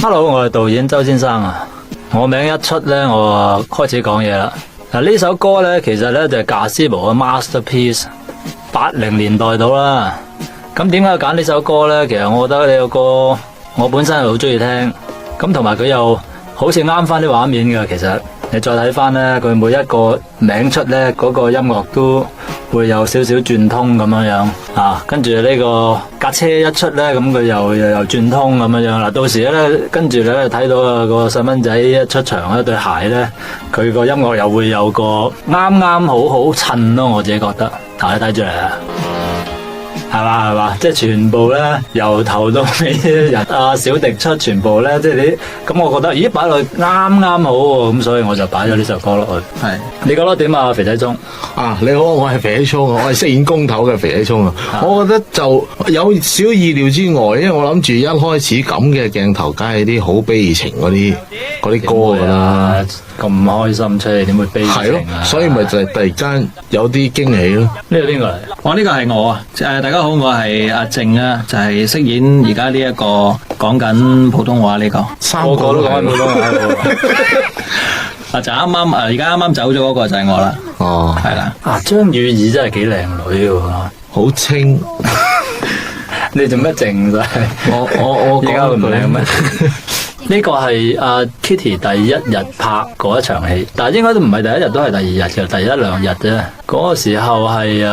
Hello， 我係導演周先生啊。我名一出咧，我開始講嘢啦。嗱，呢首歌咧，其實咧就係賈思無嘅 masterpiece， 80年代到啦。咁點解要揀呢首歌咧？其實我覺得呢個歌我本身係好中意聽，咁同埋佢又好似啱翻啲畫面嘅。其實你再睇翻咧，佢每一個名出咧，嗰個音樂都會有少少轉通咁樣啊。跟住呢個架車一出咧，咁佢又轉通咁樣嗱。到時咧，跟住咧睇到啊個細蚊仔一出場，一對鞋咧，佢個音樂又會有個啱啱好好襯咯。我自己覺得，大家睇住嚟啊！係嘛，即係全部咧由頭到尾人小迪出，全部咧即係你咁，我覺得咦擺落去啱啱好喎，咁所以我就擺咗呢首歌落去。係，你覺得點啊，肥仔聰？啊，你好，我係肥仔聰啊，我係飾演工頭嘅肥仔聰啊。我覺得就有少意料之外，因為我諗住一開始咁嘅鏡頭，梗係啲好悲情嗰啲歌噶啦。咁開心出嚟，點會悲情啊？係咯，所以咪就係突然間有啲驚喜咯。呢個邊個嚟？呢個係我啊！大家好，我係阿靜啊，就係飾演而家呢一個講緊普通話呢個。個個都講緊普通話喎。就啱啱而家啱啱走咗嗰個就係我啦。哦，係啦。張雨綺真係幾靚女喎，好清。你做咩靜啫？我而家唔靚咩？呢個係阿 Kitty 第一日拍嗰一場戲，但係應該都唔係第一日，都係第二日嘅，第一兩日啫。嗰個時候係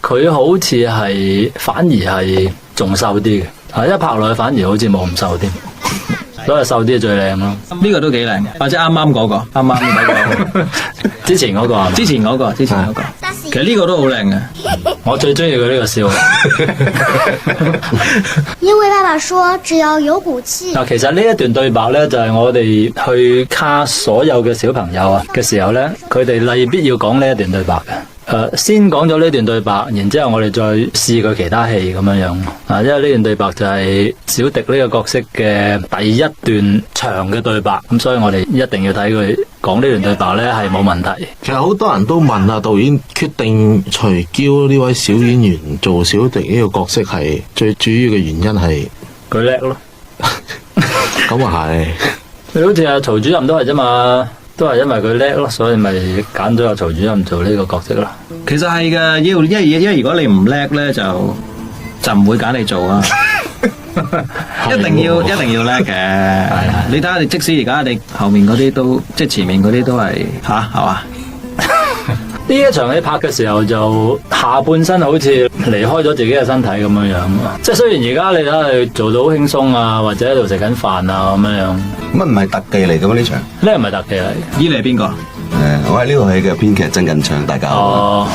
佢好似係反而係仲瘦啲嘅，一拍落去反而好似冇咁瘦啲，所以瘦啲最靚咯。呢個都幾靚嘅，或者啱啱嗰個，啱啱嗰個，之前嗰個係嘛？之前嗰個，其實呢個都好靚嘅。我最中意佢呢個笑。因為爸爸說只要有骨氣。嗱，其實呢一段對白呢，就係我哋去卡所有嘅小朋友嘅時候呢，佢哋例必要講呢一段對白嘅。先講咗呢段對白，然之後我哋再試佢其他戲咁樣樣。因為呢段對白就係小迪呢個角色嘅第一段長嘅對白，咁所以我哋一定要睇佢講呢段對白呢係冇問題。其實好多人都問啊，導演決定徐嬌呢位小演員做小迪呢個角色係最主要嘅原因係佢叻咯。咁啊係，你好似阿曹主任都係啫嘛。都係因為佢叻咯，所以咪揀咗阿曹主任做呢個角色咯。其實係嘅，因為如果你唔叻咧，就唔會揀你做啊。一定要叻嘅。你睇下，你即使而家你後面嗰啲都，即係前面嗰啲都係係嘛？呢一場戲拍嘅時候就下半身好似離開咗自己嘅身體咁樣樣，即係雖然而家你睇佢做到好輕鬆啊，或者喺度食緊飯啊咁樣樣。乜唔係特技嚟嘅咩呢場？呢唔係特技嚟。依你係邊個？我係呢套戲嘅編劇曾近昌，大家好。哦，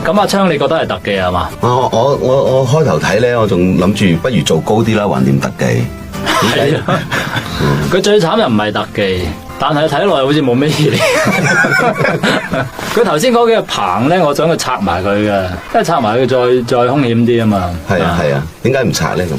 咁阿昌你覺得係特技係嘛？我開頭睇咧，我仲諗住不如做高啲啦，橫掂特技。係啊，佢最慘又唔係特技。但係睇落好似冇咩嘢。佢頭先講嘅棚咧，我想佢拆埋佢嘅，因為拆埋佢再兇險啲啊嘛。係啊，點解唔拆咧咁？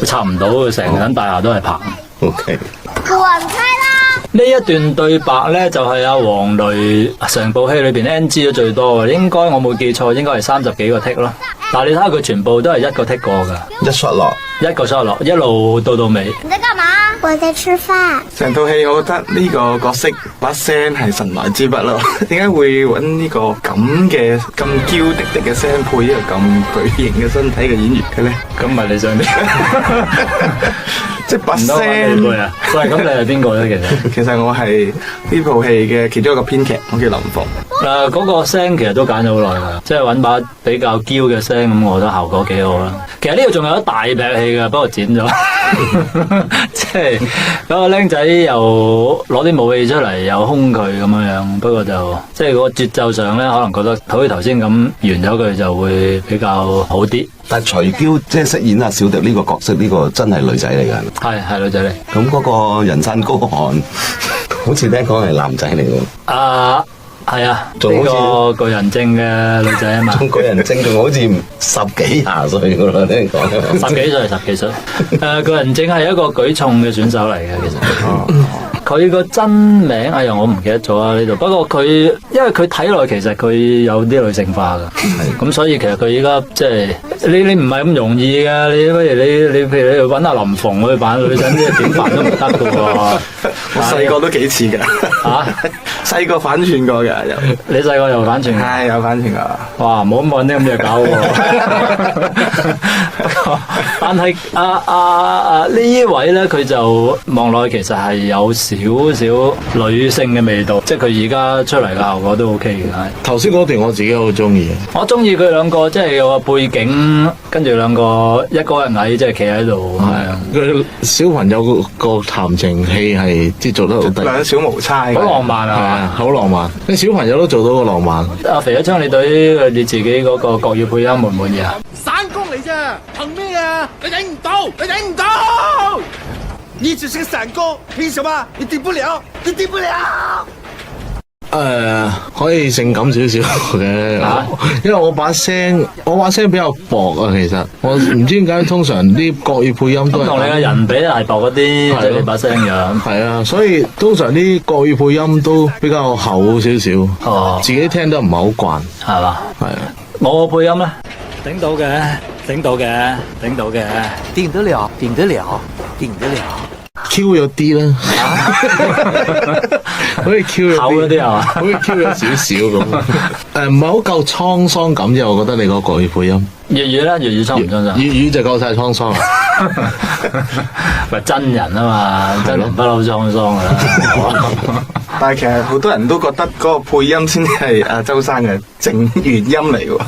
佢拆唔到，成間大廈都係棚。OK。滾開啦！呢一段對白咧，就係阿黃雷成部戲裏邊 NG 咗最多嘅，應該我冇記錯，應該係30幾個 take 咯。但係你睇下佢全部都係一個 take 過噶，一 shot 落，一個 shot 落，一路到尾。你在幹嘛？我在吃飯。成套戲我覺得呢個角色把聲係神來之筆咯。點解會揾呢個咁嘅咁嬌滴滴嘅聲配一個咁巨型嘅身體嘅演員嘅咧？咁咪你想點？即係把聲。喂，咁你係邊個咧？其實我係呢部戲嘅其中一個編劇，我叫林鳳。嗰個聲其實都揀咗好耐噶，即係揾把比較嬌嘅聲，咁我覺得效果幾好啦。其實呢度仲有一大劈戲噶，不過剪咗。即係嗰個僆仔又攞啲武器出嚟，又兇佢咁樣。不過就即係個節奏上咧，可能覺得好似頭先咁完咗佢就會比較好啲。但係徐嬌即係飾演阿小迪呢個角色，呢個真係女仔嚟㗎。係女仔嚟。咁嗰個人山高寒，好似聽講係男仔嚟喎。係啊，仲呢個巨人症嘅女仔啊嘛，仲巨人症仲好似10幾廿歲噶啦，聽講。十幾歲。巨人症係一個舉重嘅選手嚟嘅，其實。佢個真名，哎呀，我唔記得咗啊呢度。不過佢一因為佢睇落其實佢有啲女性化㗎，咁所以其實佢依家即係你唔係咁容易㗎，你不如你譬如你去揾阿林鳳去扮女人，點扮都唔得㗎喎。我細個都幾似㗎，細個反串過㗎又。你細個又反串？係有反串㗎。哇！唔好咁揾啲咁嘅搞喎。但係呢位咧，佢就望落去其實係有少少女性嘅味道，即係佢而家出嚟嘅效果都 OK 嘅。頭先嗰段我自己好中意，我中意佢兩個，即係有個背景，跟住兩個一高一矮，即係企喺度。係啊，佢小朋友個談情戲係即係做得好得意，兩小無猜，好浪漫係啊！啊，好浪漫。啲小朋友都做到個浪漫。阿肥一昌，你對你自己嗰個國語配音滿唔滿意啊？散工嚟啫，憑咩啊？你頂唔到，你頂唔到！你只是個散工，憑什麼？你頂不了，你頂不了！可以性感少少嘅，因為我把聲比較薄啊。其實我唔知點解，通常啲國語配音都係同你嘅人比係薄嗰啲，即係你把聲樣。係啊，所以通常啲國語配音都比較厚少少。哦，自己聽得唔係好慣，係嘛？係啊。我配音咧，頂到嘅，頂到嘅，頂到嘅，頂得了，頂得了，頂得了。Q 咗啲啦，好似 Q 咗厚嗰啲係嘛？好似 Q 咗少少咁。唔係好夠滄桑感啫，我覺得你個國語配音。粵語咧，粵語蒼唔蒼粵語就夠晒滄桑啦。咪真人啊嘛，真人不嬲滄桑噶啦。但係其實好多人都覺得嗰個配音先係阿周生嘅正原音嚟嘅喎，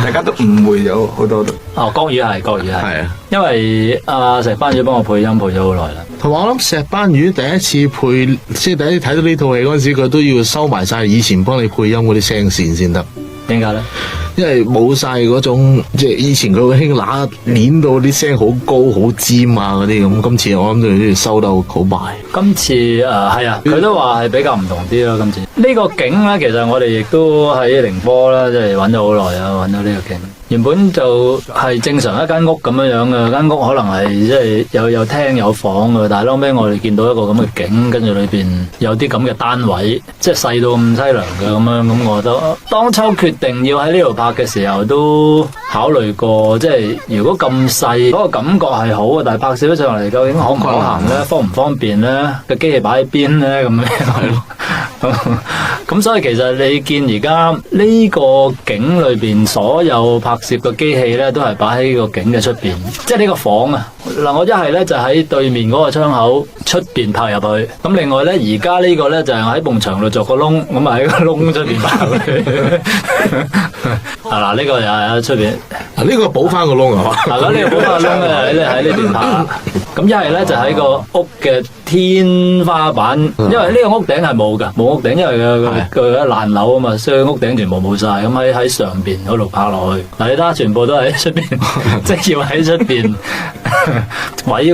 大家都誤會咗好多都。哦，國語係，國語係。係啊，因為阿石班魚幫我配音配咗好耐啦。同埋我諗石斑魚第一次配，即係第一次睇到呢套戲嗰陣時，佢都要收埋晒以前幫你配音嗰啲聲線先得。點解咧？因為冇晒嗰種，即係以前佢好興揦攣到啲聲好高好尖啊嗰啲咁，今次我諗佢都要收得好埋。今次係啊，佢都話係比較唔同啲咯。今次呢個景咧，其實我哋亦都喺寧波啦，即係揾咗好耐啊，揾到呢個景。原本就係正常一間屋咁樣樣嘅，間屋可能係即係有廳有房嘅，但係後尾我哋見到一個咁嘅景，跟住裏邊有啲咁嘅單位，即係細到咁淒涼嘅咁樣，咁我覺得當初決定要喺呢度拍嘅時候都考慮過，即係如果咁細嗰個感覺係好嘅，但係拍攝咗上嚟究竟可唔可行咧？方唔方便咧？個機器擺喺邊咧？咁樣係咯。咁所以其實你見而家呢個景裏邊所有拍攝嘅機器咧，都係擺喺個景嘅出邊，即係呢個房啊。嗱，我一係咧就喺對面嗰個窗口出邊拍入去，咁另外咧而家呢個咧就係喺埲牆度鑿個窿，咁啊喺個窿出邊拍入去。嗱，呢個又係喺出邊。呢個補翻個窿係嘛？嗱，呢個補翻個窿咧喺呢邊拍。咁一係咧就喺個屋嘅天花板，因為呢個屋頂係冇屋頂，因為佢爛樓啊嘛，所以屋頂全部冇晒，咁喺上邊嗰度拍落去。嗱，你睇下全部都喺出邊，即係要喺出邊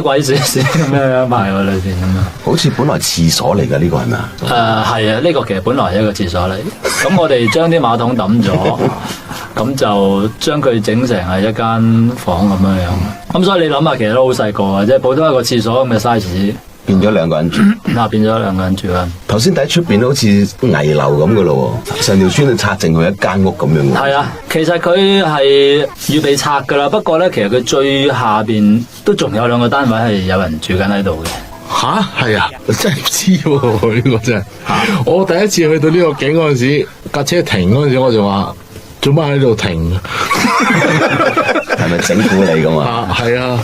鬼少少咁樣拍喺裏邊咁樣。好似本來廁所嚟㗎呢個係咪啊？係啊，呢個其實本來係一個廁所嚟，咁我哋將啲馬桶抌咗，咁就將佢整成係一間房咁樣樣。咁所以你諗下，其實都好細個啊，即係普通一個廁所咁嘅 size。變咗兩個人住，變咗兩個人住啊！頭先睇出邊好似危樓咁嘅咯喎，成條村都拆剩佢一間屋咁樣喎。係啊，其實佢係預備拆噶啦，不過咧，其實佢最下邊都仲有兩個單位係有人住緊喺度嘅。吓？係啊，真係唔知喎，呢個真係。我第一次去到呢個景嗰陣時，架車停嗰陣時，我就話做乜喺度停？係咪整蠱你㗎嘛？係啊，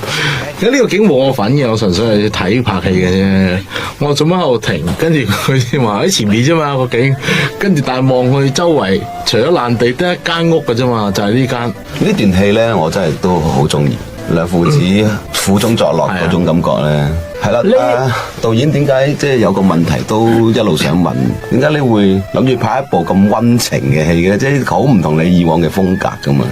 而家呢個景冇我份嘅，我純粹係睇拍戲嘅啫。我做乜喺度停？跟住佢先話喺前面啫嘛個景，跟住但係望去周圍，除咗爛地得一間屋嘅啫嘛，就係呢間。呢段戲咧，我真係都好中意。兩父子苦中作樂嗰種感覺咧，係啦。導演點解即係有個問題都一路想問，點解你會諗住拍一部咁溫情嘅戲嘅？即係好唔同你以往嘅風格噶嘛？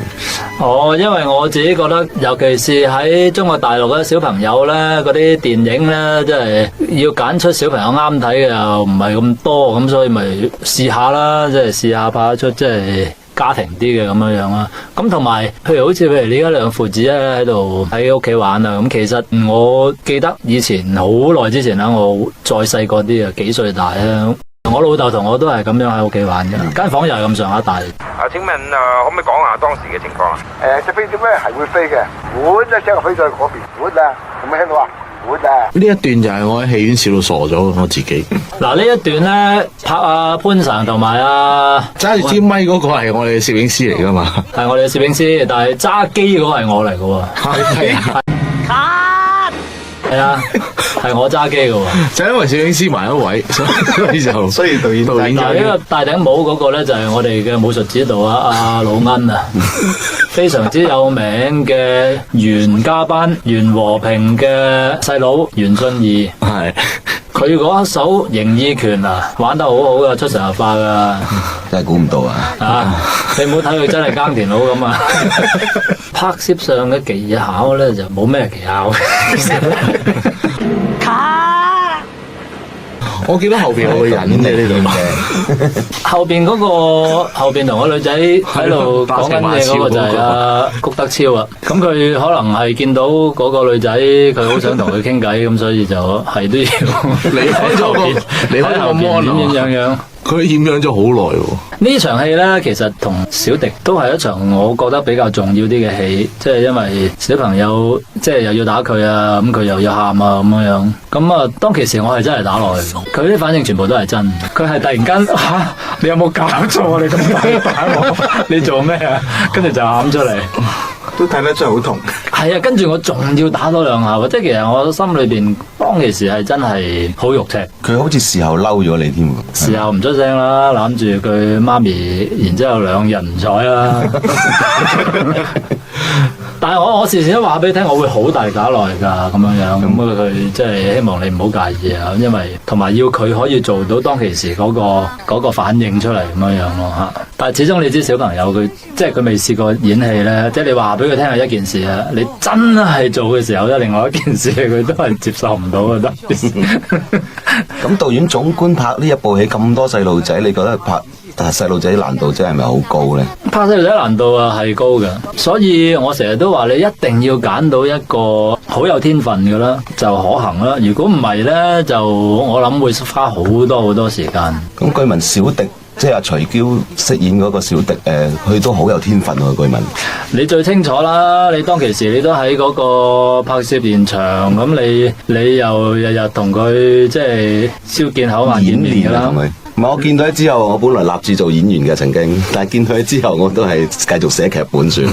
哦，因為我自己覺得，尤其是喺中國大陸嘅小朋友咧，嗰啲電影咧，即係要揀出小朋友啱睇嘅又唔係咁多，咁所以咪試下啦，即係試下拍得出即係家庭啲嘅咁樣樣啦，咁同埋譬如你而家兩父子咧喺度喺屋企玩啊，咁其實我記得以前好耐之前啦，我再細個啲啊，幾歲大啦，我老豆同我都係咁樣喺屋企玩嘅，間房又係咁上下大。請問可唔可以講下當時嘅情況啊？隻飛碟咧係會飛嘅，會一聲飛咗去嗰邊，會啊，有冇聽到啊？會啊！呢一段就係我喺戲院笑到傻咗我自己。嗱呢一段咧拍阿潘神同埋揸住支咪嗰個係我哋嘅攝影師嚟噶嘛？係我哋嘅攝影師，但係揸機嗰個係我嚟嘅喎。係啊，係我揸機嘅喎。就因為攝影師埋一位，所以導演嗱呢個戴頂帽嗰個咧就係我哋嘅武術指導阿老恩啊，非常之有名嘅袁家班袁和平嘅細佬袁信義。係佢嗰一手形意拳啊，玩得好好噶，出神入化噶。真係估唔到啊！啊，你唔好睇佢真係耕田佬咁啊！拍攝上嘅技巧咧就冇咩技巧。我見到後邊有個人嘅呢度後邊同個女仔喺度講緊嘢嗰個就係谷德超啊。咁佢可能係見到嗰個女仔，佢好想同佢傾偈，咁所以就係都要離開咗個喺後邊點樣。佢染養咗好耐喎。呢場戲咧，其實同小迪都係一場我覺得比較重要啲嘅戲，即係因為小朋友即係又要打佢啊，咁佢又要喊啊咁樣。咁啊，當其時我係真係打落去，佢啲反應全部都係真。佢係突然間你有冇搞錯啊？你咁打我，你做咩啊？跟住就喊出嚟。都睇得出好痛。係啊，跟住我仲要打多兩下，即係其實我心裏邊當其時係真係好肉赤。佢好似事後嬲咗你添喎。事後唔出聲啦，攬住佢媽咪，然之後兩日唔睬啦。但係我時時都話俾你聽，我會好大力打落嚟㗎，咁樣。咁佢即係希望你唔好介意啊，因為同埋要佢可以做到當其時嗰個反應出嚟咁樣咯嚇。但係始終你知小朋友佢即係佢未試過演戲咧，即係你話俾佢聽係一件事啊，你真係做嘅時候咧，另外一件事佢都係接受唔到嘅得。咁導演總觀拍呢一部戲咁多細路仔，你覺得拍細路仔難度真係咪好高咧？拍細路仔難度啊係高嘅，所以我成日都話你一定要揀到一個好有天分嘅啦，就可行啦。如果唔係咧，就我諗會花好多時間。咁據聞小迪即係阿徐嬌飾演嗰個小迪，佢都好有天分喎。據聞你最清楚啦，你當其時你都喺嗰個拍攝現場，咁你又日日同佢即係朝見口晚見面㗎啦。唔係，我見到佢之後，我本來立志做演員嘅曾經，但係見到佢之後，我都係繼續寫劇本算啦。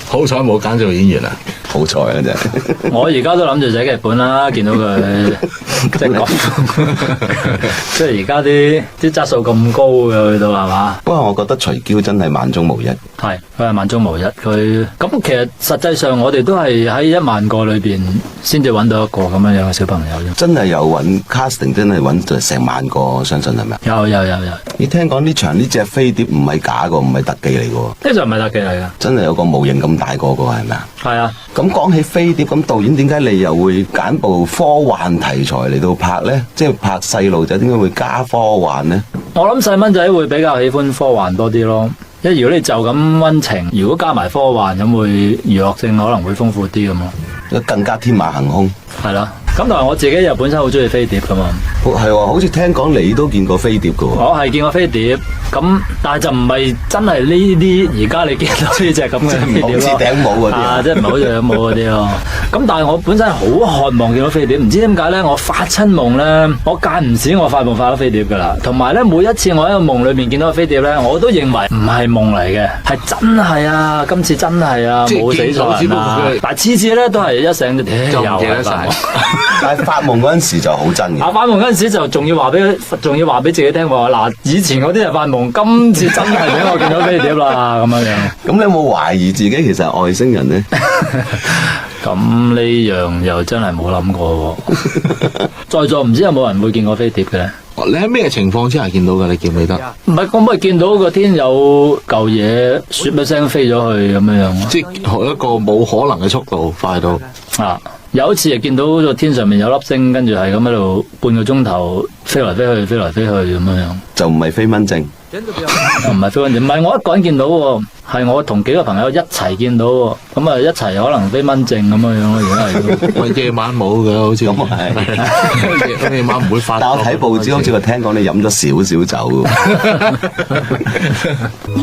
好彩冇揀做演員啊！好彩啊真係。我而家都諗住寫劇本啦，見到佢即係講，即係而家啲質素咁高嘅去到係嘛？不過我覺得徐嬌真係萬中無一。係，佢係萬中無一。佢咁其實實際上我哋都係喺1萬個裏邊先至揾到一個咁樣嘅小朋友啫。真係有揾 casting， 真係揾咗成萬個，我相信係咪？有。你聽講呢場呢隻飛碟唔係假個，唔係特技嚟個。呢場唔係特技嚟噶，真係有個模型咁大個係咪啊？係啊。咁講起飛碟，咁導演點解你又會揀部科幻題材嚟到拍呢？即係拍細路仔，點解會加科幻呢？我諗細蚊仔會比較喜歡科幻多啲咯。因為如果你就咁溫情，如果加埋科幻咁，會娛樂性可能會豐富啲咁咯。更加天馬行空。係啦。咁但係我自己又本身好中意飛碟噶嘛。係喎，好似聽講你都見過飛碟噶喎。我係見過飛碟，咁但係就唔係真係呢啲而家你見到呢隻咁嘅飛碟咯。好似頂帽嗰啲啊，即係唔係好似頂帽嗰啲咯。咁但係我本身好渴望見到飛碟，唔知點解咧？我發親夢咧，我間唔時我發夢發到飛碟噶啦。同埋咧，每一次我喺個夢裏面見到個飛碟咧，我都認為唔係夢嚟嘅，係真係啊！今次真係啊，冇死錯人啊！但係次次咧都係一醒就又記得晒。但係發夢嗰陣時就好真嘅。發夢嗰陣時就仲要話俾自己聽話嗱，以前嗰啲係發夢，今次真係俾我見到飛碟啦咁樣樣。咁你有冇懷疑自己其實係外星人呢？咁呢樣又真係冇諗過喎。在座唔知有冇人會見過飛碟嘅咧？你喺咩情況之下見到嘅？你記唔記得？唔係，我咪見到個天有嚿嘢，唰一聲飛咗去咁樣樣。即係一個冇可能嘅速度，快到啊！有一次就見到個天上面有粒星，跟住係咁喺度半個鐘頭飛來飛去咁樣樣。就唔係飛蚊症。唔係飛蚊症，唔係我一個人見到喎，係我同幾個朋友一齊見到喎，咁啊一齊可能飛蚊症咁樣樣咯，而家係。喂，夜晚冇嘅，好似咁啊係。夜晚唔會發。但我睇報紙好似我聽講你飲咗少少酒喎。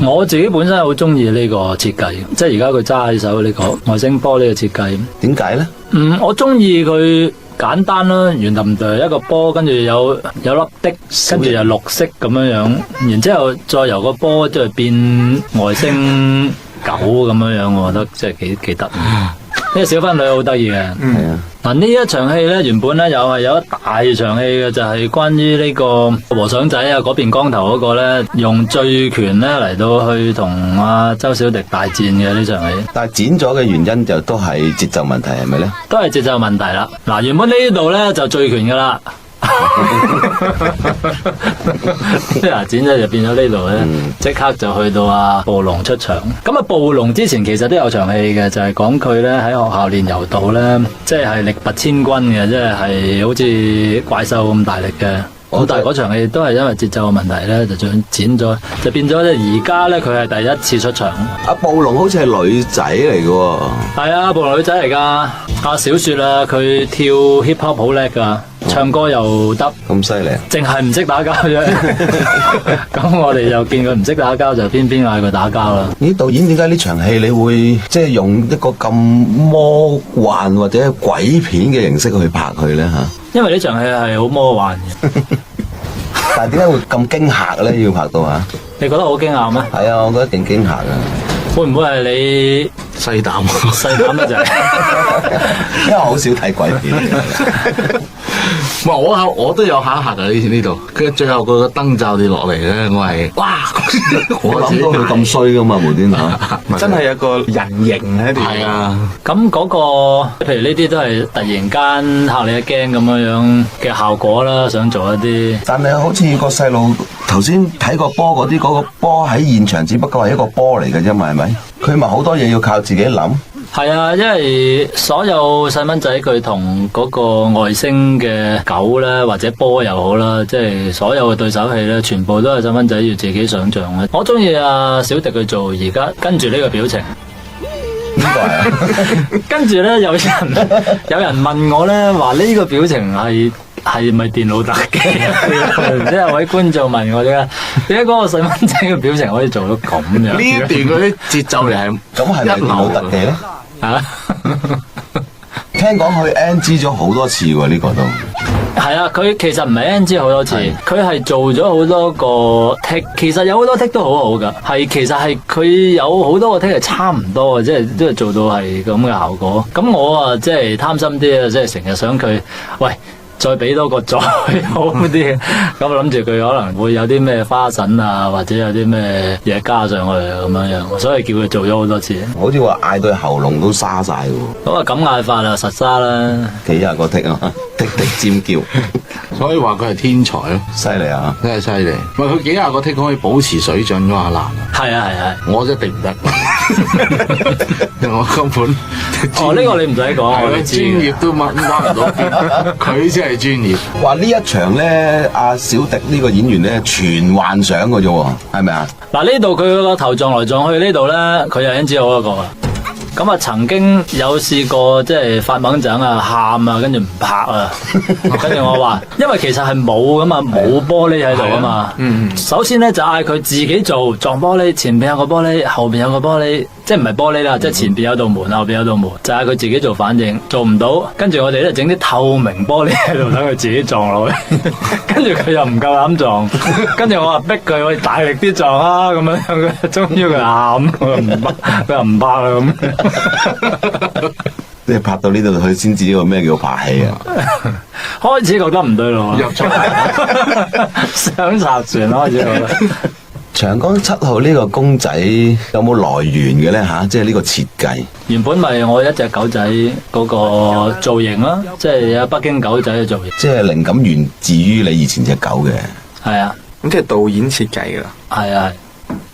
我自己本身好中意呢個設計，即係而家佢揸喺手呢個外星波呢個設計。點解咧？我中意佢簡單啦，圓揼揼一個波，跟住有粒的，跟住又綠色咁樣樣，然之後再由個波即係變外星狗咁樣樣，我覺得即係幾得意。呢個小分女好得意嘅。係啊。嗱呢一場戲咧，原本咧又係有一大場戲嘅，就係關於呢個和尚仔啊嗰邊光頭嗰個咧，用醉拳咧嚟到去同阿周小迪大戰嘅呢場戲。但係剪咗嘅原因就都係節奏問題，係咪咧？都係節奏問題啦。嗱，原本呢度咧就醉拳噶啦。嗱，剪咗就變咗呢度咧，即刻就去到阿暴龍出場。咁啊，暴龍之前其實都有場戲嘅，就係講佢咧喺學校練柔道咧，即係力拔千鈞嘅，即係好似怪獸咁大力嘅。但係嗰場戲都係因為節奏嘅問題咧，就剪咗，就變咗咧。而家咧佢係第一次出場。阿暴龍好似係女仔嚟嘅喎。係啊，暴龍女仔嚟噶。阿小雪啊，佢跳 hip hop 好叻噶。唱歌又得，咁犀利，淨係唔識打交啫。咁我哋又見佢唔識打交，就偏偏嗌佢打交啦。咦，導演點解呢場戲你會即係用一個咁魔幻或者鬼片嘅形式去拍佢咧嚇？因為呢場戲係好魔幻嘅。但係點解會咁驚嚇咧？要拍到嚇？你覺得好驚嚇咩？係啊，我覺得勁驚嚇㗎。會唔會係你細膽？細膽得滯？因為我好少睇鬼片。唔係我都有嚇一嚇啊！呢度，跟住最後佢個燈罩跌落嚟咧，我係哇！我諗到佢咁衰噶嘛，無端端真係有個人形喺度。係啊，咁嗰個譬如呢啲都係突然間嚇你一驚咁樣樣嘅效果啦，想做一啲。但係好似個細路頭先睇個波嗰啲，嗰個波喺現場只不過係一個波嚟嘅啫嘛，係咪？佢咪好多嘢要靠自己諗。係啊，因為所有細蚊仔佢同嗰個外星嘅狗咧，或者波又好啦，即係所有嘅對手戲咧，全部都係細蚊仔要自己想象嘅。我中意阿小迪去做而家跟住呢個表情。呢個係啊，跟住咧，有人問我咧，話呢個表情係咪電腦特技？即係有位觀眾問我點解嗰個細蚊仔嘅表情可以做到咁樣？呢一段嗰啲節奏嚟係咁係咪電腦特技咧？啊！聽講佢 NG 咗好多次喎，呢個都係啊，佢其實唔係 NG 好多次，佢係做咗好多個 take， 其實有好多 take 都好好噶，其實係佢有好多個 take 係差唔多嘅，即係都係做到係咁嘅效果。咁我啊，即係貪心啲啊，即係成日想佢，喂，再俾多個再好啲，咁諗住佢可能會有啲咩花神啊，或者有啲咩嘢加上去咁樣樣，所以叫佢做咗好多次。好似話嗌到喉嚨都沙晒喎。咁啊咁嗌法啊，實沙啦，幾廿個剔啊，剔剔尖叫，所以話佢係天才咯，犀利啊！真係犀利。唔係佢幾廿個 take 可以保持水準嗰下難啊！係啊係啊，我一定唔得，我根本哦呢個你唔使講，我哋知專業都掹唔到邊，佢先係專業。話呢一場咧，阿小迪呢個演員咧全幻想嘅啫喎，係咪啊？嗱呢度佢個頭撞來撞去，呢度咧佢又 NG 好一個啊。咁啊，曾經有試過即係發猛陣啊、喊啊，跟住唔拍啊，跟住我話，因為其實係冇噶嘛，冇玻璃喺度啊嘛。首先咧就嗌佢自己做撞玻璃，前邊有個玻璃，後邊有個玻璃，即係唔係玻璃啦，即係前邊有道門，後邊有道門，就嗌佢自己做反應，做唔到，跟住我哋咧整啲透明玻璃喺度等佢自己撞落去，跟住佢又唔夠膽撞，跟住我話逼佢，我哋大力啲撞啊，咁樣，佢終於佢喊，佢又唔拍啦咁。即係拍到呢度，佢先知呢個咩叫拍戲啊！開始覺得唔對路，入錯想插船開始覺得。長江7號呢個公仔有冇來源嘅咧吓？即係呢個設計。原本咪我一隻狗仔嗰個造型啦，即係有北京狗仔嘅造型。即係靈感源自於你以前隻狗嘅。係啊，咁即係導演設計噶啦。係啊，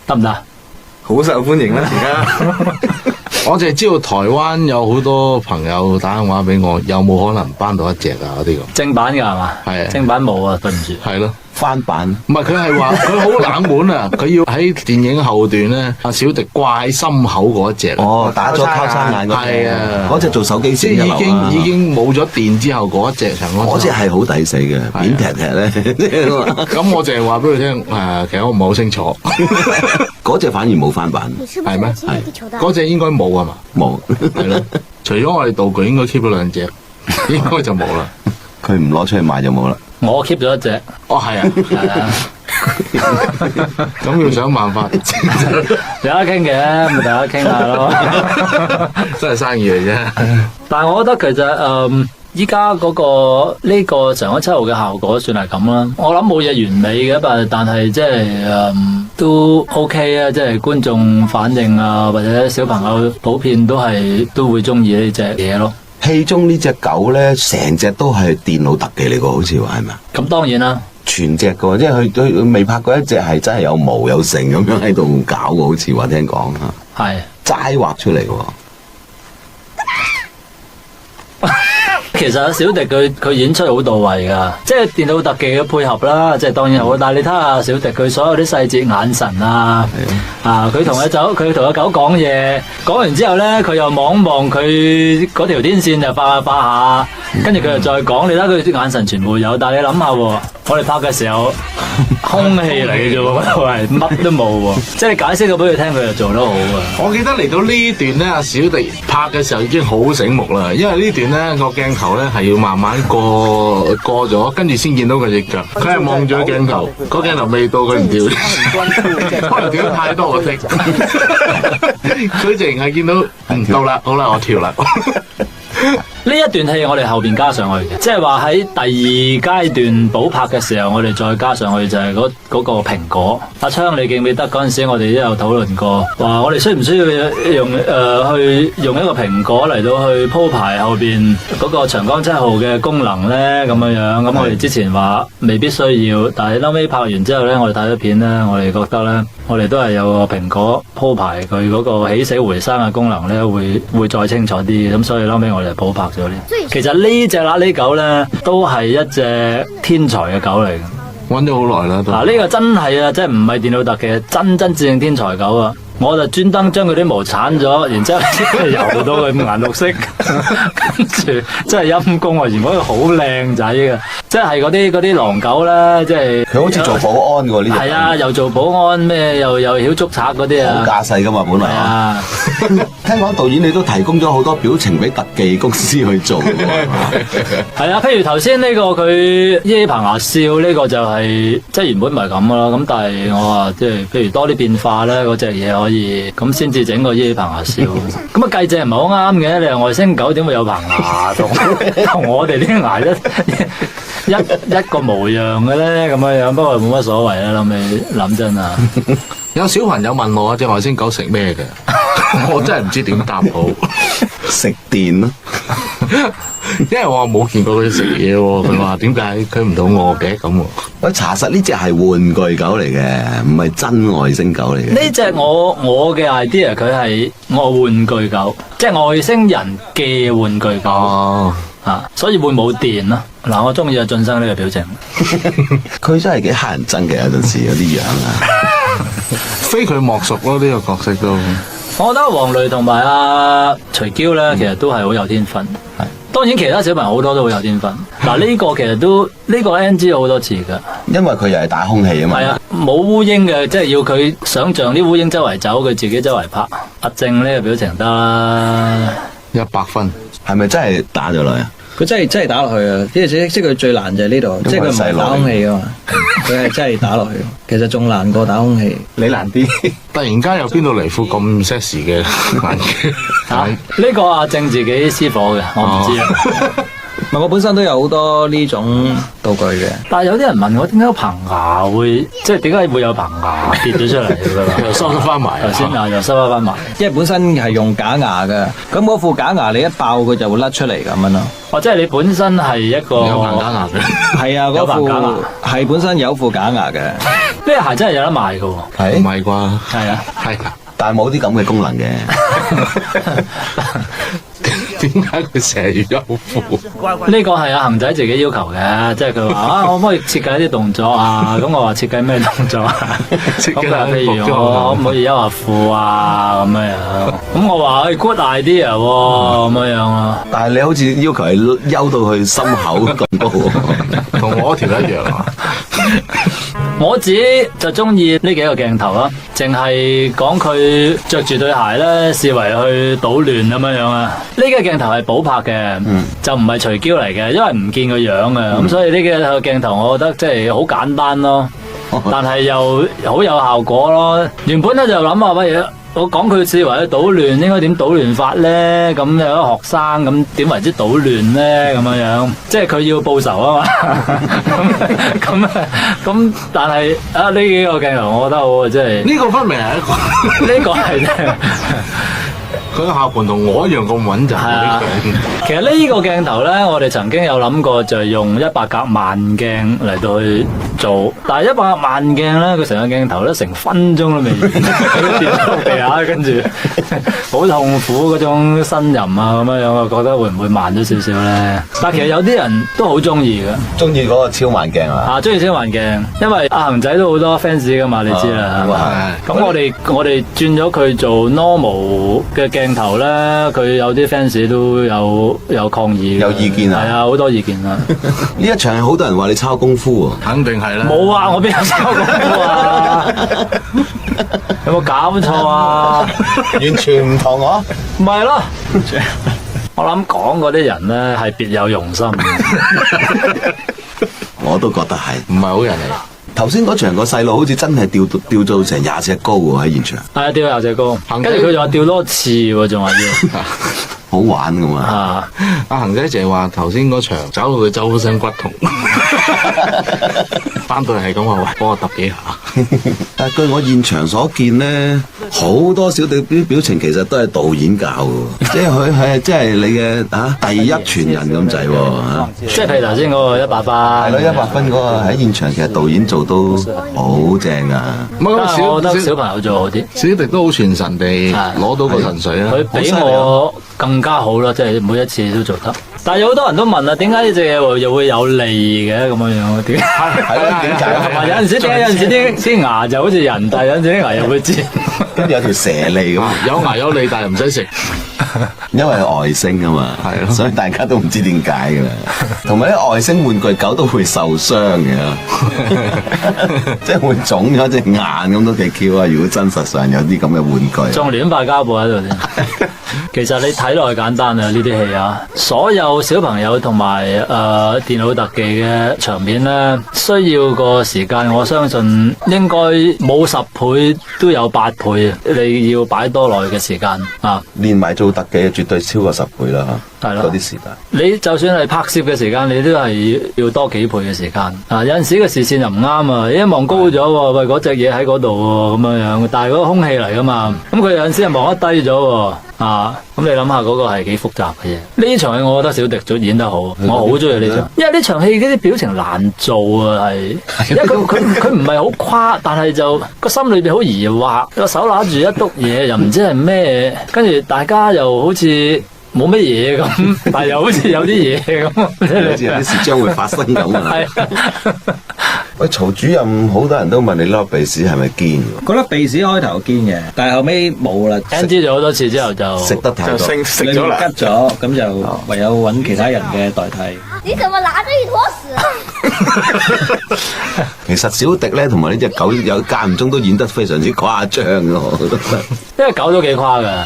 得唔得？好受歡迎啦，而家。我淨係知道台灣有好多朋友打電話俾我，有冇可能搬到一隻啊？嗰啲咁正版噶係嘛？係啊正版冇啊，對唔住。係咯，翻版。唔係，佢係話佢好冷門啊！佢要喺電影後段咧，阿小迪掛喺心口嗰一隻。哦，打咗交叉眼嗰隻，係啊，嗰隻做手機即係線嘅流啊已經冇咗電之後嗰一隻長安。嗰隻係好抵死嘅，扁踢踢咧。咁我淨係話俾佢聽，其實我唔係好清楚。嗰隻反而冇翻版，你是不是來侵略地球的？嗰隻應該冇啊嘛，冇。係咯。除咗我哋道具應該 keep 咗兩隻，應該就冇啦。佢唔攞出去賣就冇啦。我 keep 咗一隻，哦，係啊，係啊，咁要想辦法，有得傾嘅，咪大家傾下咯。真係生意嚟啫。但係我覺得其實依家嗰個呢個長安7號嘅效果算係咁啦。我諗冇嘢完美嘅，但係即係都 OK 啊！即係觀眾反應啊，或者小朋友普遍都會中意呢隻嘢咯。戲中呢隻狗咧，成隻都係電腦特技嚟個，好似話係咪啊？咁當然啦，全隻個，即係佢未拍過一隻係真係有毛有成咁樣喺度搞嘅，好似話聽講嚇。係齋畫出嚟喎。其實阿小迪佢演出好到位噶，即係電腦特技嘅配合啦，即係當然好。但係你睇下小迪佢所有啲細節、眼神啊，佢同阿狗講嘢，講完之後咧，佢又望望佢嗰條天線就發下，跟住佢又再講。你睇佢啲眼神全部有，但係你諗下，我哋拍嘅時候空氣嚟嘅啫喎，嗰度係乜都冇喎，即係你解釋到俾佢聽，佢就做得好啊。我記得嚟到呢段咧，阿小迪拍嘅時候已經好醒目啦，因為呢段咧個鏡頭咧係要慢慢過咗，跟住先見到佢隻腳。佢係望住個鏡頭，個鏡頭未到佢唔跳，可能跳得太多個剔。佢淨係見到到啦，好啦，我跳啦。呢一段戲我哋後邊加上去嘅，即係話喺第二階段補拍嘅時候，我哋再加上去就係嗰個蘋果。阿昌，你記唔記得嗰陣時我哋都有討論過，話我哋需唔需要去用一個蘋果嚟到去鋪排後邊嗰個長江7號嘅功能呢？咁樣咁我哋之前話未必需要，但係後尾拍完之後呢，我哋睇咗片呢，我哋覺得呢，我哋都係有個蘋果鋪排佢嗰個起死回生嘅功能呢，會再清楚啲。咁所以後尾我哋補拍。其實呢隻喇呢狗咧，都係一隻天才嘅狗嚟嘅，揾咗好耐啦。嗱，呢個真係啊，即係唔係電腦特技，真正天才狗啊！我就專登將佢啲毛鏟咗，然之後油到佢五顏六色，跟住真係陰公啊！原本佢好靚仔嘅，即係嗰啲狼狗咧，即係佢好似做保安嘅呢隻。係啊，又做保安咩，又曉捉賊嗰啲啊，好架勢噶嘛，本來啊。聽講導演你都提供咗好多表情俾特技公司去做。係啊，譬如頭先呢個佢耶棚牙笑呢個就係即係原本唔係咁噶啦，咁但係我話即係譬如多啲變化咧，嗰隻嘢可以咁先至整個耶棚牙笑。咁啊計隻唔係好啱嘅，你話外星狗點會有棚牙同我哋啲牙一個模樣嘅咧咁樣，不過冇乜所謂啦，諗真啊。有小朋友問我隻外星狗食咩嘅，我真係唔知點答好。食電咯，因為我冇見過佢食嘢喎。佢話點解佢唔肚餓嘅咁喎？我查實呢隻係玩具狗嚟嘅，唔係真外星狗嚟嘅。呢隻我嘅 idea 佢係我玩具狗，即係外星人嘅玩具狗。哦，所以會冇電咯。嗱，我中意阿俊生呢個表情，佢真係幾乞人憎嘅，有陣時有啲樣啊。非佢莫屬咯，呢個角色都。我覺得黃雷同埋阿徐嬌咧，其實都係好有天分。係，當然其他小朋友好多都好有天分。嗱，呢個其實都呢個 NG 好多次噶，因為佢又係打空氣啊嘛。係啊，冇烏蠅嘅，即係要佢想象啲烏蠅周圍走，佢自己周圍拍。阿正呢個表情得啦，100分。係咪真係打咗落啊？佢真係打落去啊！即係佢最難就係呢度，即係佢唔係打空氣啊嘛，佢係真係打落去。其實仲難過打空氣，你難啲。突然間又邊度嚟副咁 sexy 嘅眼鏡？呢個阿正自己私伙嘅，我唔知啊。唔係我本身都有好多呢種道具嘅，但係有啲人問我點解棚牙會，即係點解會有棚牙跌咗出嚟嘅？又收得翻埋，頭先又收翻埋，因為本身係用假牙嘅，咁嗰副假牙你一爆佢就會甩出嚟咁樣咯。哦，即係你本身係一個有棚假牙嘅，係啊，嗰副係本身有副假牙嘅。呢個鞋真係有得賣嘅喎，係唔係啩？係啊，係。但係冇啲咁嘅功能嘅。點解佢成日要休褲？呢個係阿恒仔自己要求嘅，即係佢話啊，可唔可以設計啲動作啊？咁我話設計咩動作啊？咁佢話譬如我可唔可以休下褲啊？咁樣樣。咁我話good idea 喎，咁樣樣咯。但係你好似要求係休到去心口咁高喎，同我嗰條一樣啊！我自己就中意呢幾個鏡頭啦，淨係講佢着住對鞋咧，視為去搗亂咁樣樣啊。呢幾個鏡頭係補拍嘅，就唔係隨嬌嚟嘅，因為唔見個樣嘅，咁所以呢幾個鏡頭我覺得即係好簡單咯，但係又好有效果咯。原本咧就諗下乜嘢。我講佢視為去搗亂，應該點搗亂法咧？咁有個學生咁點為之搗亂咧？咁樣樣，即係佢要報仇啊嘛。咁，但係啊呢幾個鏡頭，我覺得好即係呢個分明係一個，呢個係佢個下盤同我一樣咁穩陣。其實呢個鏡頭咧，我哋曾經有諗過，就係用100格慢鏡嚟到去做，但係100格慢鏡咧，佢成個鏡頭咧成分鐘都未完，佢跌落地下，跟住好痛苦嗰種呻吟啊咁樣樣，我覺得會唔會慢咗少少咧？但係其實有啲人都好中意嘅，中意嗰個超慢鏡啊！中意超慢鏡，因為阿恒仔都好多 fans 噶嘛，你知啦，係嘛？咁我哋轉咗佢做 normal 嘅鏡頭咧，佢有啲 fans 都有抗議，有意見啊，係啊，好多意見啊！呢一場係好多人話你抄功夫喎，肯定係啦。冇啊，我邊有抄功夫啊？有冇搞錯啊？完全唔同我。唔係咯，我諗講嗰啲人咧係別有用心嘅。我都覺得係，唔係好人嚟。頭先嗰場個細路好似真係吊到成20尺高喎，喺現場。係啊，吊20尺高，跟住佢仲話吊多次喎，仲話要。好玩噶嘛？阿恒仔淨係話頭先嗰場搞到佢周身骨痛，翻到嚟係咁話，喂，幫我揼幾下。但係據我現場所見咧，好多小弟啲表情其實都係導演教嘅，即係佢係即係你嘅第一傳人咁滯喎。即係譬如頭先嗰個100分，係咯，100分嗰個喺現場其實導演做都好正噶。唔係，我覺得小朋友做好啲。小迪都好傳神地攞到個神水啦。佢比我更加好啦，即係每一次都做得。但係有好多人都問啦，點解呢隻嘢又會有脷嘅咁樣樣？點解？係咯，點解？同埋有陣時啲牙就好似人，但係有陣時啲牙又會尖，跟住有條蛇脷咁。有牙有脷，但係唔使食。因為係外星啊嘛，係咯，所以大家都唔知點解㗎啦。同埋啲外星玩具狗都會受傷嘅，即係會腫咗隻眼咁都幾 Q 啊！如果真實上有啲咁嘅玩具，仲亂塊膠布喺度先。其實你睇落去簡單啊，呢啲戲啊，所有小朋友同埋電腦特技嘅場面咧，需要個時間，我相信應該冇10倍都有8倍，你要擺多耐嘅時間啊！連埋做特技絕對超過10倍啦，係咯，嗰啲時間。你就算係拍攝嘅時間，你都係要多幾倍嘅時間啊！有陣時個視線又唔啱啊，一望高咗喎，喂嗰隻嘢喺嗰度喎，咁樣樣，但係嗰個空氣嚟噶嘛，咁佢有陣時又望得低咗喎。咁你諗下嗰個係幾複雜嘅嘢？呢場戲我覺得小迪演得好，我好中意呢場，因為呢場戲嗰啲表情難做啊，係，因為佢唔係好誇，但係就個心裏邊好疑惑，個手拿住一篤嘢，又唔知係咩，跟住大家又好似冇乜嘢咁，但係又好似有啲嘢咁，好似有啲事將會發生咁啊！喂，曹主任，好多人都問你粒鼻屎係咪堅？嗰粒鼻屎開頭堅嘅，但係後尾冇啦。NG 咗好多次之後就食得太多，食咗啦，吉咗，咁就唯有揾其他人嘅代替。你怎麼拿着一坨屎？其實小迪咧同埋呢隻狗有間唔中都演得非常之誇張嘅，我覺得。因為狗都幾誇噶。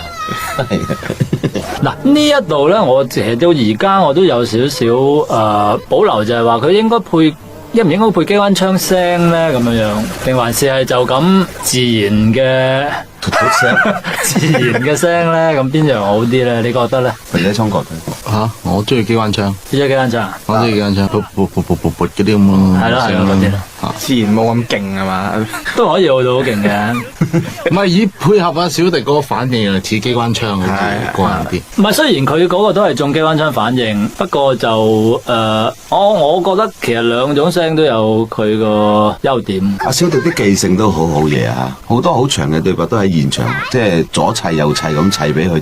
嗱呢一度咧，我其實到而家我都有少少保留，就係話佢應該應唔應該配機關槍聲咧咁樣樣，定還是係就咁自然嘅自然嘅聲咧？咁邊樣好啲咧？你覺得咧？肥仔倉覺得我中意機關槍。你中意機關槍啊？我中意機關槍，噗嗰啲咁咯。係咯嗰啲咯。自然冇咁勁係嘛？都可以去到好勁嘅。唔係以配合阿小迪嗰個反應似機關槍好似過癮啲。唔係，雖然佢嗰個都係中機關槍反應，不過就我覺得其實兩種聲都有佢個優點。阿小迪啲記性都好好嘢啊！好多好長嘅對白都喺現場，即係左砌右砌咁砌俾佢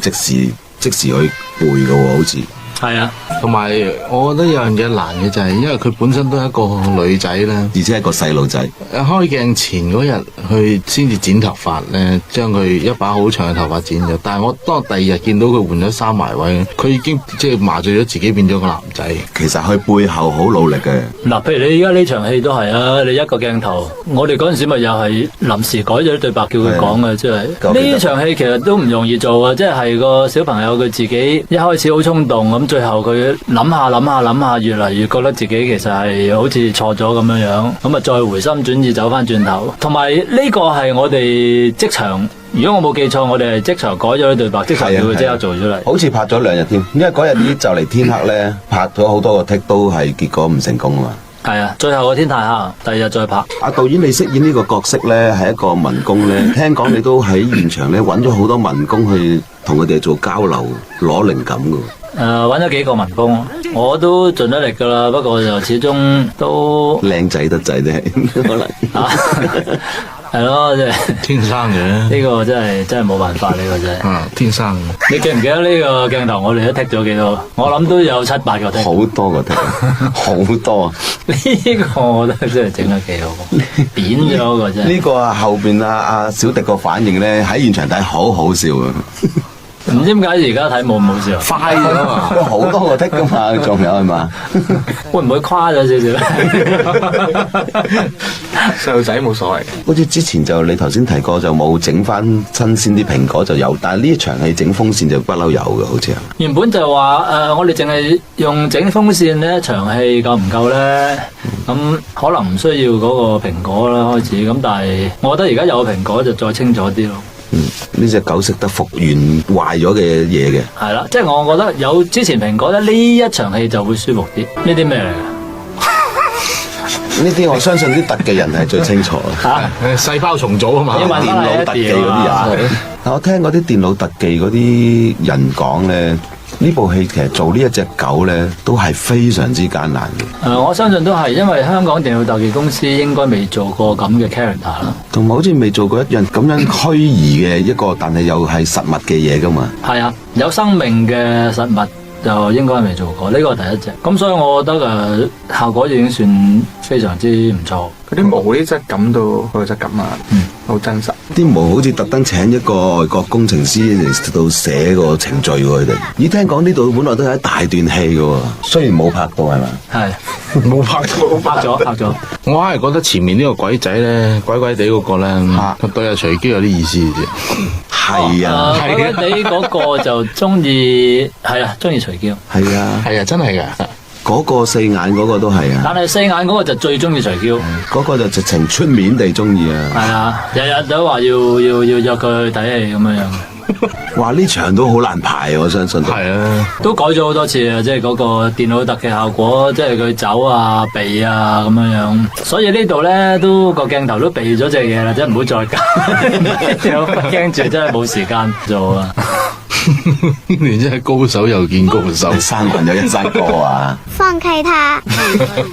即即時去背嘅喎，好似。係啊，同埋我覺得有樣嘢難嘅就係，因為佢本身都係一個女仔啦，而且係個細路仔。開鏡前嗰日佢先至剪頭髮咧，將佢一把好長嘅頭髮剪咗。但係我當第二日見到佢換咗衫埋位，佢已經即係麻醉咗自己變咗個男仔。其實佢背後好努力嘅。嗱，譬如你而家呢場戲都係啊，你一個鏡頭，我哋嗰陣時咪又係臨時改咗啲對白叫佢講嘅，即係呢場戲其實都唔容易做啊！即係個小朋友佢自己一開始好衝動咁。最後佢諗下，越嚟越覺得自己其實係好似錯咗咁樣樣，咁啊再回心轉意走翻轉頭。同埋呢個係我哋即場，如果我冇記錯，我哋係即場改咗啲對白，即場叫佢即刻做出嚟。好似拍咗2日添，因為嗰日啲就嚟天黑咧，拍咗好多個 take 都係結果唔成功啊嘛。係啊，最後個天太黑，第二日再拍。阿導演你飾演呢個角色咧，係一個民工咧，聽講你都喺現場咧揾咗好多民工去同佢哋做交流，攞靈感噶。揾咗幾個民工，我都盡咗力噶啦，不過就始終都靚仔得滯啫，可能係咯，即係天生嘅。呢個真係冇辦法，呢個真係。天生嘅。你記唔記得呢個鏡頭？我哋都剔咗幾多？我諗都有7、8個剔。好多個剔，好多。呢個我覺得真係整得幾好，扁咗個真係。呢個後邊阿小迪個反應咧，喺現場睇好好笑啊！唔知點解而家睇冇咁好笑，快咗嘛，好多個剔噶嘛，仲有係嘛？會唔會誇咗少少？細路仔冇所謂。好似之前就你頭先提過就冇整翻新鮮啲蘋果就有，但係呢一場戲整風扇就不嬲有嘅，好似啊。原本就話我哋淨係用整風扇呢一場戲夠唔夠咧？咁可能唔需要嗰個蘋果啦開始，咁但係我覺得而家有個蘋果就再清楚啲咯。呢隻狗識得復原壞咗嘅嘢嘅。係啦，即係我覺得有之前蘋果咧，呢一場戲就會舒服啲。呢啲咩嚟㗎？呢啲我相信啲特技人係最清楚嚇，細胞重組啊嘛，英文電腦特技嗰啲人。但我聽嗰啲電腦特技嗰啲人講咧，呢部戲其實做呢一隻狗咧，都係非常之艱難嘅。我相信都係，因為香港電腦特技公司應該未做過咁嘅 character 啦，同埋好似未做過一樣咁樣虛擬嘅一個，但係又係實物嘅嘢噶嘛。係啊，有生命嘅實物就應該未做過，呢個係第一隻。咁所以我覺得效果已經算非常之唔錯。嗰啲毛啲質感都個質感啊，好真實。啲毛好似特登請一個外國工程師嚟到寫個程序喎，佢哋。咦，聽講呢度本來都係一大段戲嘅喎，雖然冇拍到係嘛？係冇拍到，拍咗。我係覺得前面呢個鬼仔咧，鬼鬼地嗰個咧，對阿徐嬌有啲意思嘅啫。係啊，鬼鬼地嗰個就中意，係啊，中意徐嬌。係啊，係啊，真係㗎。嗰個四眼嗰個都係啊，但係四眼嗰個就最中意徐嬌，嗰個就直情出面地中意啊。係啊，日日都話要約佢去睇戲咁樣樣。哇！呢場都好難排，我相信。係啊，都改咗好多次啊，即係嗰個電腦特技效果，即係佢走啊、避啊咁樣樣。所以呢度咧都個鏡頭都避咗隻嘢啦，即係唔好再加，驚住真係冇時間做啊。你真係高手又見高手，生人有一生過啊！放開他！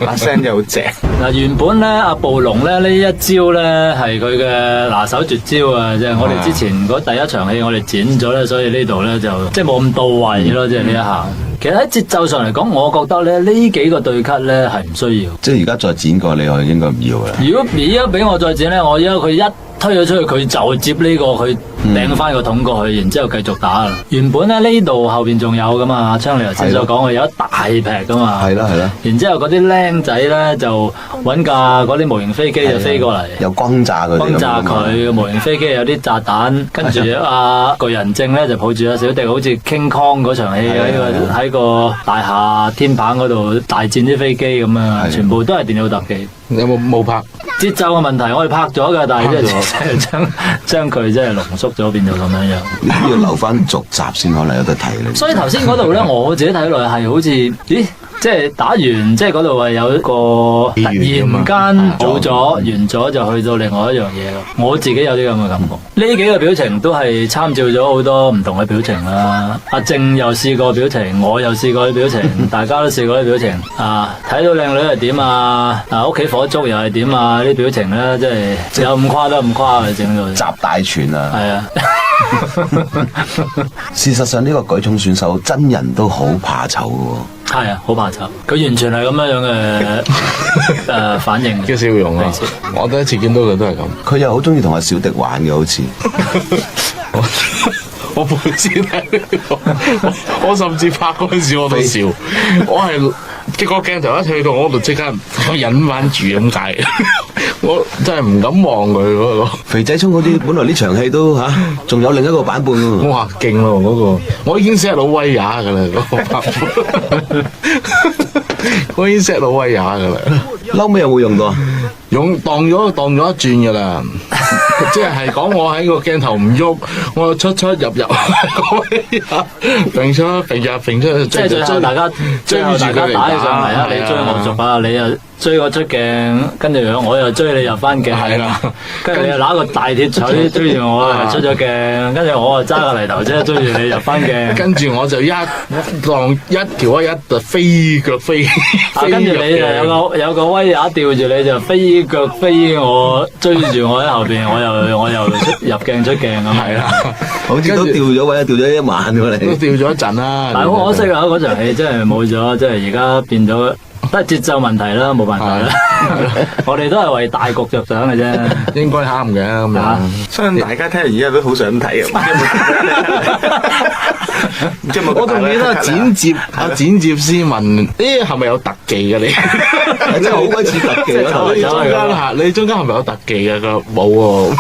把聲又正。嗱，原本咧阿暴龍咧呢一招咧係佢嘅拿手絕招啊！即係我哋之前嗰第一場戲我哋剪咗咧，所以呢度咧就即係冇咁到位咯，即係呢一下。其實喺節奏上嚟講，我覺得咧呢幾個對 cut 咧係唔需要。即係而家再剪過，你我應該唔要啦。如果而家俾我再剪咧，我而家佢一推咗出去，佢就接呢個佢掟翻個桶過去，然之後繼續打啦。原本咧呢度後邊仲有噶嘛，阿昌你頭先所講嘅有一大劈噶嘛。係啦係啦。然之後嗰啲僆仔咧就揾架嗰啲模型飛機就飛過嚟，有轟炸佢。轟炸佢模型飛機有啲炸彈，跟住阿巨人正咧就抱住阿小迪，好似 King Kong 嗰場戲喺個大廈天棚嗰度大戰啲飛機咁啊，全部都係電腦特技。有冇拍？節奏嘅問題，我哋拍咗㗎，但係即係將佢即係濃縮咗，變到咁樣樣。呢啲要留翻續集先可能有得睇咧。所以頭先嗰度咧，我自己睇落係好似，咦？即係打完，即係嗰度係有一個突然間冇咗，完咗就去到另外一樣嘢咯。我自己有啲咁嘅感覺。呢幾個表情都係參照咗好多唔同嘅表情啦。阿正又試過表情，我又試過啲表情，大家都試過啲表情。啊，睇到靚女係點啊？啊，屋企火燭又係點啊？啲表情咧，即係有咁誇得咁誇嘅整到。集大全啊！係啊。事實上呢個舉重選手真人都好怕醜嘅喎。係啊，好怕醜，佢完全係咁樣嘅反應嘅笑容啊！我第一次見到佢都係咁。佢又好中意同阿小迪玩嘅，好似。我冇知咧，我甚至拍嗰陣時我都笑，我係即個鏡頭一去到我度即刻忍翻住咁解，我真係唔敢望佢嗰個。肥仔聰嗰啲本來呢場戲都仲有另一個版本喎。哇，勁咯嗰個，我已經 set 到威亞噶啦嗰個版本，我已經 set 到威亞噶啦。嬲尾有冇用到啊？用當咗一轉噶啦，即係講我喺個鏡頭唔喐，我出入，揈出，即係最後大家追住佢打起上嚟啊！你追我逐啊，你又追我出鏡，跟住我又追你入翻鏡，係啦，跟住你又揦個大鐵錘追住我又出咗鏡，跟住我又揸個泥頭車追住你入翻鏡，跟住我就一條一就飛腳飛，跟住你就有個威亞吊住你就飛腳飛我追住我喺後邊，我又入鏡出鏡咁。係啦，好似都掉咗位，掉咗一晚喎你。都掉咗一陣啦。但係好可惜啊！嗰場戲真係冇咗，即係而家變咗。都係節奏問題啦，冇辦法啦。我哋都係為大局着想嘅啫。應該啱嘅咁樣。相信大家聽完而家都好想睇啊！我仲記得剪接師問：係咪有特技嘅你？真係好鬼似特技啊！你中間係咪有特技嘅？佢冇喎，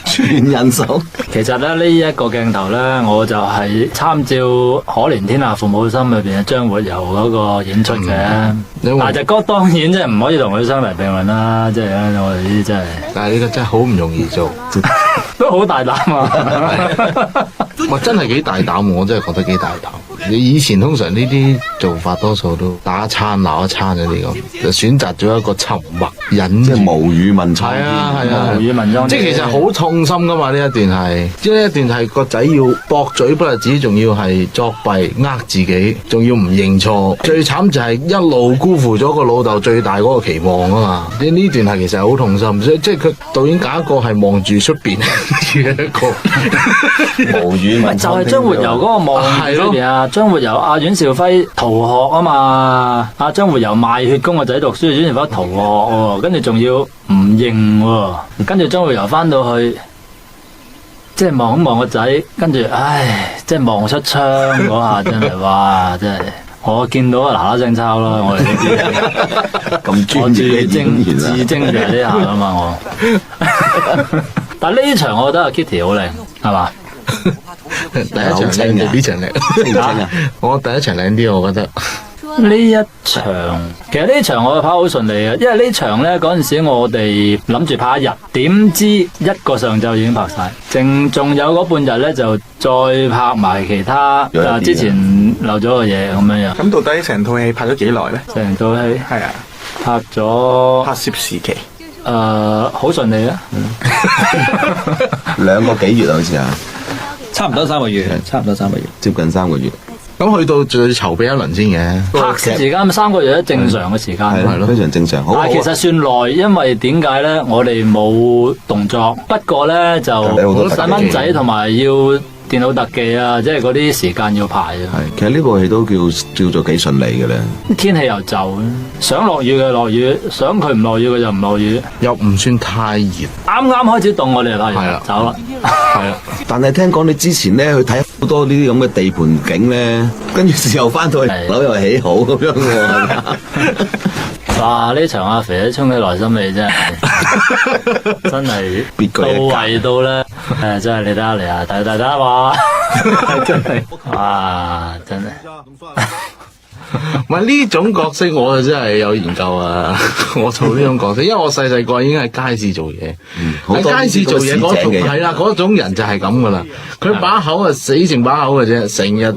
全人手。其實咧呢一個鏡頭咧，我就係參照《可憐天下父母心》裏邊嘅張活游嗰個演出嘅。但係隻歌當然即係唔可以同佢相提並論啦，即係我哋呢啲真係。但係呢個真係好唔容易做，都好大膽啊！哇，真係幾大膽，我真係覺得幾大膽。你以前通常呢啲做法多數都打一餐鬧一餐嗰啲咁，就選擇咗一個沉默忍，即係無語問蒼係啊，無語問蒼，即係其實好痛心噶嘛呢一段係，即係呢一段係個仔要駁嘴不特止，仲要係作弊呃自己，仲要唔認錯，最慘就係一路辜負咗個老豆最大嗰個期望啊嘛！呢段係其實好痛心，所以即係佢導演揀一個係望住出邊嘅一個無語問蒼，就係張活游嗰個望住出邊啊！張活游阿阮兆輝逃學啊嘛，阿張活游賣血供個仔讀書，阮兆輝逃學喎，跟住仲要唔認喎，跟住張活游翻到去，即係望一望個仔，跟住唉，即係望出窗嗰下真係哇，真係我見到啊嗱嗱聲抄啦，我哋呢啲咁專業嘅演員至精就係呢下啊嘛我，但係呢場我覺得阿 Kitty 好靚，係嘛？第一場靚啲，呢場靚，我第一場靚啲，我覺得。呢一場其實呢場我跑好順利嘅，因為呢場呢嗰陣時我哋諗住拍一日，點知一個上晝已經拍晒，仲有嗰半日呢就再拍埋其他之前漏咗嘅嘢咁樣樣。咁到底成套戲拍咗幾耐呢？成套戲係啊，拍咗拍攝時期好順利啊，2個幾月好似啊，差唔多3個月，差唔多3個月，接近3個月。咁去到再籌備一輪先嘅，拍攝時間3個月都正常嘅時間，係咯，非常正常。但係其實算耐，因為點解咧？我哋冇動作，不過咧就細蚊仔同埋要電腦特技啊，即係嗰啲時間要排啊。係，其實呢部戲都叫做幾順利嘅咧。天氣又就，想落雨嘅落雨，想佢唔落雨嘅就唔落雨，又唔算太熱。啱啱開始凍，我哋就拍完走啦。係啊，但係聽講你之前咧去睇好多呢啲咁嘅地盤景咧，跟住事後翻到去樓又起好咁樣喎。哇！呢場阿肥仔衝嘅內心戲真係真係到位到咧，真係你睇下嚟啊！大家話真係哇！真係。唔係呢種角色，我就真係有研究啊！我做呢種角色，因為我細個已經喺街市做嘢，喺街市做嘢嗰種係啦，嗰種人就係咁噶啦。佢把口啊死剩把口嘅啫，成日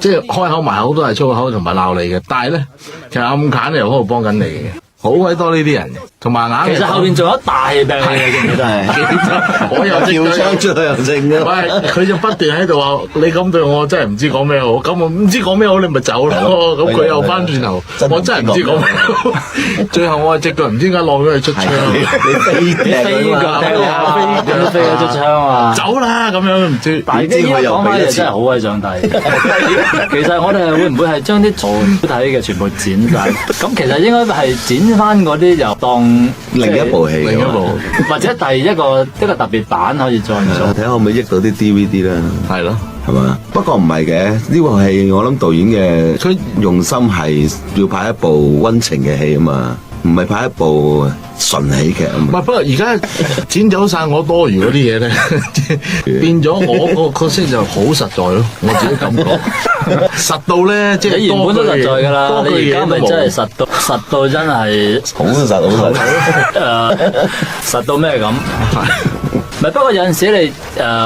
即係開口埋口都係粗口同埋鬧你嘅。但係咧，其實暗砍又喺度幫緊你嘅。好鬼多呢啲人，同埋硬係其實後邊仲有一大病嘅，記唔記得？我又跳槍出去又剩喂，嘅。佢就不斷喺度話：你咁對我真係唔知講咩好，咁我唔知講咩好，你咪走咯。咁佢又翻轉頭，我真係唔知講咩好。最後我係隻腳唔知點解落咗去出槍，你飛飛㗎，飛咗出槍啊！走啦咁樣唔知。但係依家講翻嘢真係好鬼想睇。其實我哋會唔會係將啲好睇嘅全部剪晒？咁其實應該係剪翻嗰啲又當另一部戲，另一部或者第一個特別版可以再做。睇下可唔可以益到啲 DVD 啦。係咯。係嘛？不過唔係嘅，呢部戲我諗導演嘅佢用心係要拍一部溫情嘅戲啊嘛，唔係拍一部純喜劇啊唔係，嘛。不過而家剪走晒我多餘嗰啲嘢咧，變咗我個角色就好實在咯，我自己感覺實到咧，即係你原本都實在㗎啦，多句你而家咪嘢都冇真係實到真係好實好實。實到咩咁？唔係，不過有陣時你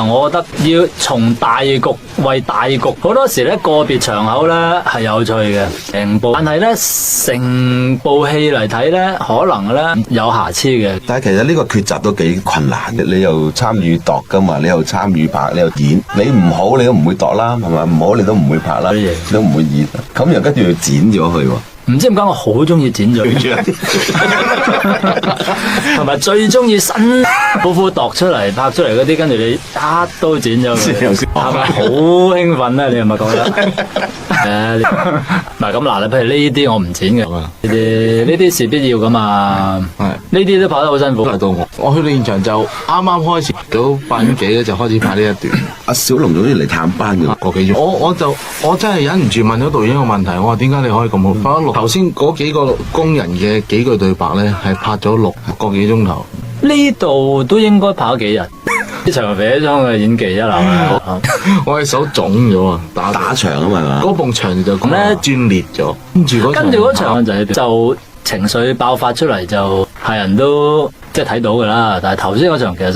我覺得要從大局為大局，好多時咧個別場口咧係有趣嘅成部，但係咧成部戲嚟睇咧，可能咧有瑕疵嘅。但係其實呢個抉擇都幾困難嘅，你又參與度噶嘛，你又參與拍，你又演，你唔好你都唔會度啦，係咪？唔好你都唔會拍啦，你都唔會演，咁又跟住要剪咗佢喎。唔知點解我好中意剪咗，同埋最中意辛苦苦度出嚟拍出嚟嗰啲，跟住你一刀剪咗佢，係咪好興奮咧？你係咪覺得？唔係咁嗱，你譬如呢啲我唔剪嘅，呢啲事必要噶嘛。係呢啲都拍得好辛苦。到我去到現場就啱啱開始到8點幾咧，就開始拍呢一段。阿小龍總之嚟探班嘅，個幾鐘，我真係忍唔住問咗導演一個問題，我話點解你可以咁好拍得頭先嗰幾個工人嘅幾句對白咧，係拍咗6個幾鐘頭。呢度都應該拍咗幾日。呢場肥裝嘅演技一流啊！我隻手腫咗啊，打場啊嘛，嗰埲牆就咁咧斷裂咗，跟住嗰場就情緒爆發出嚟，就係人都即係睇到噶啦。但係頭先嗰場其實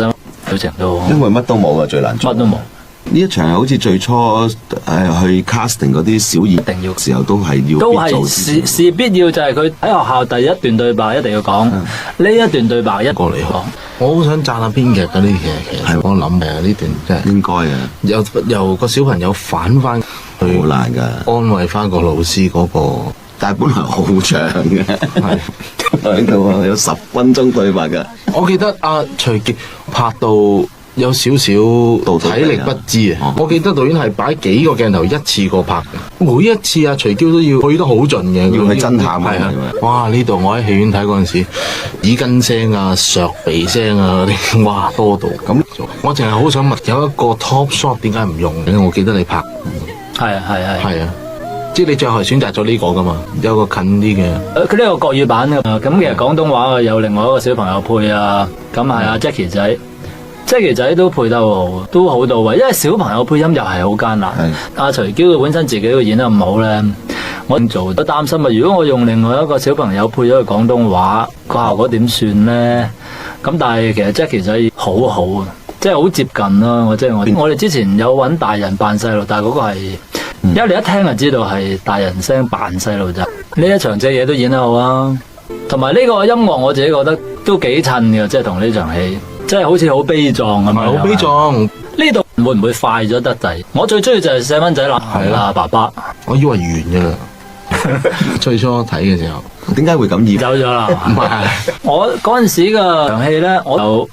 表情都因為乜都冇啊，最難做乜都冇。呢一場係好似最初去 casting 嗰啲小演，一定要時候都係要都必做係事必要，就係佢喺學校第一段對白一定要講，呢一段對白一過嚟講。我好想讚下編劇嗰啲嘢，其實我諗呢段真係應該嘅。由個小朋友反翻去好難㗎，安慰翻個老師嗰個，但係本來好長嘅，喺度啊有10分鐘對白㗎。我記得阿徐傑拍到有少少體力不支啊！我記得導演係擺幾個鏡頭一次過拍嘅，每一次阿徐嬌都要去得好盡嘅，要去偵探係啊！哇！呢度我喺戲院睇嗰陣時，耳根聲啊、削鼻聲啊嗰啲，哇多到咁。我淨係好想問，有一個 top shot 點解唔用嘅？我記得你拍係啊，即係你最後係選擇咗呢個噶嘛？有個近啲嘅。佢呢個國語版嘅，咁其實廣東話有另外一個小朋友配啊，咁係阿 Jackie 仔。Jackie 仔都配得都好到位，因為小朋友配音又係好艱難。阿徐嬌佢本身自己都演得唔好咧，我做都擔心啊！如果我用另外一個小朋友配咗佢廣東話，個效果點算咧？咁但係其實 Jackie 仔好啊，即係好接近啦。我哋之前有揾大人扮細路，但係嗰個係因為你一聽就知道係大人聲扮細路仔。呢一場隻嘢都演得好啊，同埋呢個音樂我自己覺得都幾襯嘅，即係同呢場戲。即係好似好悲壯咁樣，好悲壯。呢度會唔會快咗得滯？我最中意就係細蚊仔啦，係啦，爸爸。我以為完㗎啦，最初睇嘅時候，點解會咁易走咗啦？唔係，我嗰陣時嘅場戲咧，我就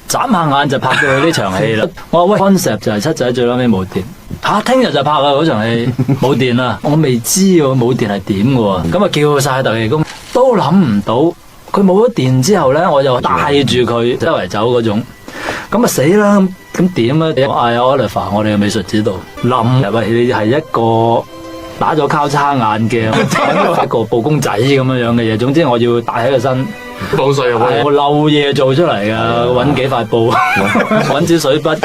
眨下眼就拍到佢呢場戲啦。我話喂 concept 就係七仔最撚尾冇電，聽日就拍啦嗰場戲冇電啦。我未知喎冇電係點嘅喎，咁啊叫晒特技工都諗唔到。佢冇咗電之後咧，我就帶住佢周圍走嗰種，咁啊死啦！咁點啊？嗌阿 Oliver，我哋嘅美術指導冧入去，你係一個打咗交叉眼鏡，一個布公仔咁樣嘅嘢。總之我要帶喺個身，冇水啊！我漏嘢做出嚟噶，揾幾塊布，揾支水筆，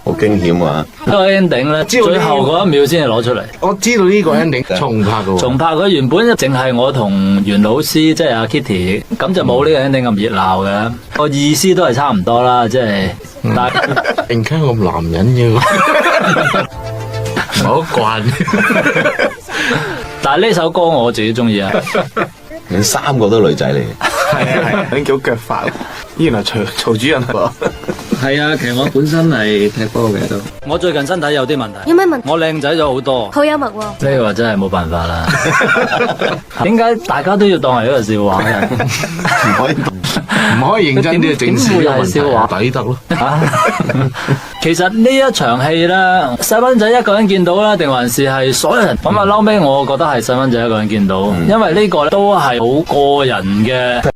好驚險啊！個 ending 咧，最後嗰一秒先係攞出嚟。我知道呢個 ending 重拍嘅喎，重拍佢原本淨係我同袁老師，即係阿 Kitty， 咁就冇呢個 ending 咁熱鬧嘅。個意思都係差唔多啦，即係但係突然間咁男人嘅，我好慣。但係呢首歌我自己中意啊。你3個都女仔嚟。係啊，你叫腳法，原來曹主任喎。係啊，其實我本身係踢波嘅都。我最近身體有啲問題，有咩問題？我靚仔咗好多，好幽默喎。呢個真係冇辦法啦。點解大家都要當係一個笑話嘅？唔可以唔可以認真啲正視呢個問題，點會係笑話抵得咯。啊其實呢一場戲咧，細蚊仔一個人見到啦，定還是係所有人？咁啊，嬲尾我覺得係細蚊仔一個人見到，因為呢個都係好個人嘅。